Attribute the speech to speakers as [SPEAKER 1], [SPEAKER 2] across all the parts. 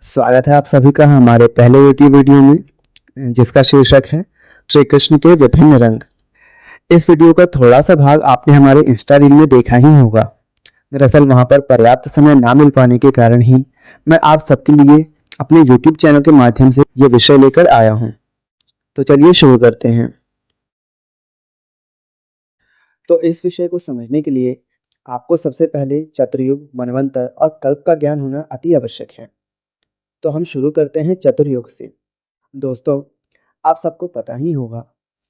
[SPEAKER 1] स्वागत है आप सभी का हमारे पहले यूट्यूब वीडियो में जिसका शीर्षक है श्री कृष्ण के विभिन्न रंग। इस वीडियो का थोड़ा सा भाग आपने हमारे इंस्टा रील में देखा ही होगा। दरअसल वहां पर पर्याप्त समय ना मिल पाने के कारण ही मैं आप सबके लिए अपने यूट्यूब चैनल के माध्यम से ये विषय लेकर आया हूँ। तो चलिए शुरू करते हैं। तो इस विषय को समझने के लिए आपको सबसे पहले चतुर्युग, मनवंतर और कल्प का ज्ञान होना अति आवश्यक है। तो हम शुरू करते हैं चतुर्युग से। दोस्तों, आप सबको पता ही होगा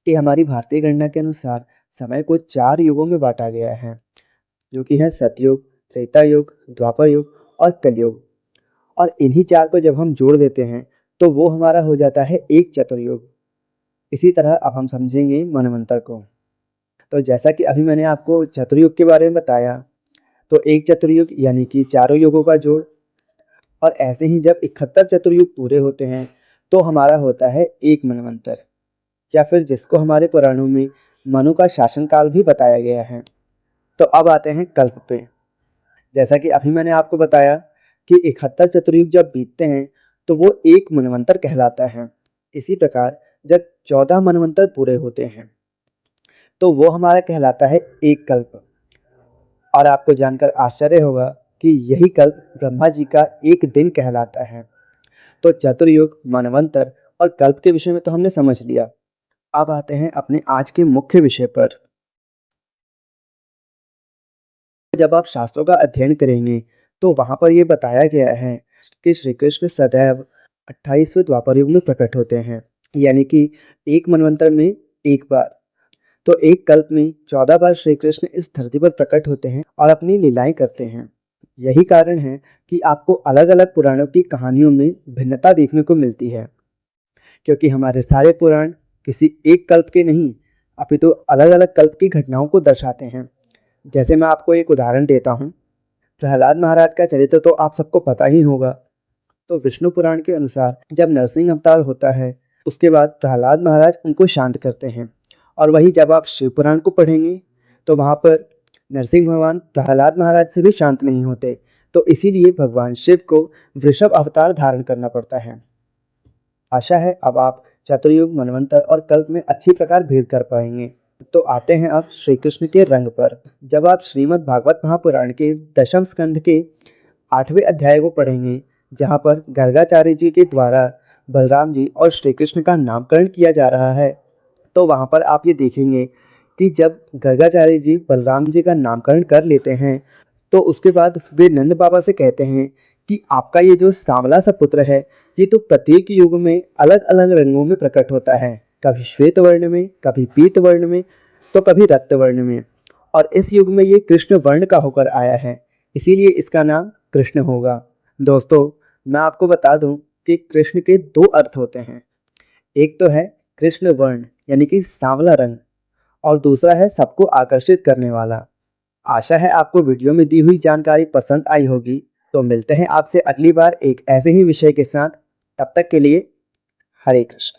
[SPEAKER 1] कि हमारी भारतीय गणना के अनुसार समय को 4 युगों में बांटा गया है, जो कि है सतयुग, त्रेता युग, द्वापर युग और कलयुग। और इन्हीं 4 को जब हम जोड़ देते हैं तो वो हमारा हो जाता है एक चतुर्युग। इसी तरह अब हम समझेंगे मनवंतर को। तो जैसा कि अभी मैंने आपको चतुर्युग के बारे में बताया, तो एक चतुर्युग यानी कि चारों युगों का जोड़। और ऐसे ही जब 71 चतुर्युग पूरे होते हैं तो हमारा होता है एक मनवंतर, या फिर जिसको हमारे पुराणों में मनु का शासनकाल भी बताया गया है। तो अब आते हैं कल्प पे। जैसा कि अभी मैंने आपको बताया कि 71 चतुर्युग जब बीतते हैं तो वो एक मनवंतर कहलाता है। इसी प्रकार जब 14 मनवंतर पूरे होते हैं तो वो हमारा कहलाता है एक कल्प। और आपको जानकर आश्चर्य होगा कि यही कल्प ब्रह्मा जी का एक दिन कहलाता है। तो चतुर्युग, मनवंतर और कल्प के विषय में तो हमने समझ लिया। अब आते हैं अपने आज के मुख्य विषय पर। जब आप शास्त्रों का अध्ययन करेंगे तो वहां पर यह बताया गया है कि श्री कृष्ण सदैव 28वें द्वापर युग में प्रकट होते हैं, यानी कि एक मनवंतर में एक बार। तो एक कल्प में 14 बार श्री कृष्ण इस धरती पर प्रकट होते हैं और अपनी लीलाएं करते हैं। यही कारण है कि आपको अलग अलग पुराणों की कहानियों में भिन्नता देखने को मिलती है, क्योंकि हमारे सारे पुराण किसी एक कल्प के नहीं अपितु अलग अलग कल्प की घटनाओं को दर्शाते हैं। जैसे मैं आपको एक उदाहरण देता हूँ। प्रहलाद महाराज का चरित्र तो आप सबको पता ही होगा। तो विष्णु पुराण के अनुसार जब नरसिंह अवतार होता है उसके बाद प्रहलाद महाराज उनको शांत करते हैं। और वही जब आप शिव पुराण को पढ़ेंगे तो वहाँ पर नरसिंह भगवान प्रहलाद महाराज से भी शांत नहीं होते। तो इसीलिए भगवान शिव को वृषभ अवतार धारण करना पड़ता है। आशा है अब आप चतुर्युग, मनवंतर और कल्प में अच्छी प्रकार भेद कर पाएंगे। तो आते हैं अब श्री कृष्ण के रंग पर। जब आप श्रीमद् भागवत महापुराण के दशम स्कंध के 8वें अध्याय को पढ़ेंगे, जहां पर गर्गाचार्य जी के द्वारा बलराम जी और श्री कृष्ण का नामकरण किया जा रहा है, तो वहां पर आप ये देखेंगे कि जब गर्गाचार्य जी बलराम जी का नामकरण कर लेते हैं तो उसके बाद वे नंद बाबा से कहते हैं कि आपका ये जो सांवला सा पुत्र है, ये तो प्रत्येक युग में अलग अलग रंगों में प्रकट होता है, कभी श्वेत वर्ण में, कभी पीत वर्ण में, तो कभी रक्त वर्ण में। और इस युग में ये कृष्ण वर्ण का होकर आया है, इसीलिए इसका नाम कृष्ण होगा। दोस्तों, मैं आपको बता दूं कि कृष्ण के दो अर्थ होते हैं। एक तो है कृष्ण वर्ण यानी कि सांवला रंग, और दूसरा है सबको आकर्षित करने वाला। आशा है आपको वीडियो में दी हुई जानकारी पसंद आई होगी। तो मिलते हैं आपसे अगली बार एक ऐसे ही विषय के साथ। तब तक के लिए हरे कृष्ण।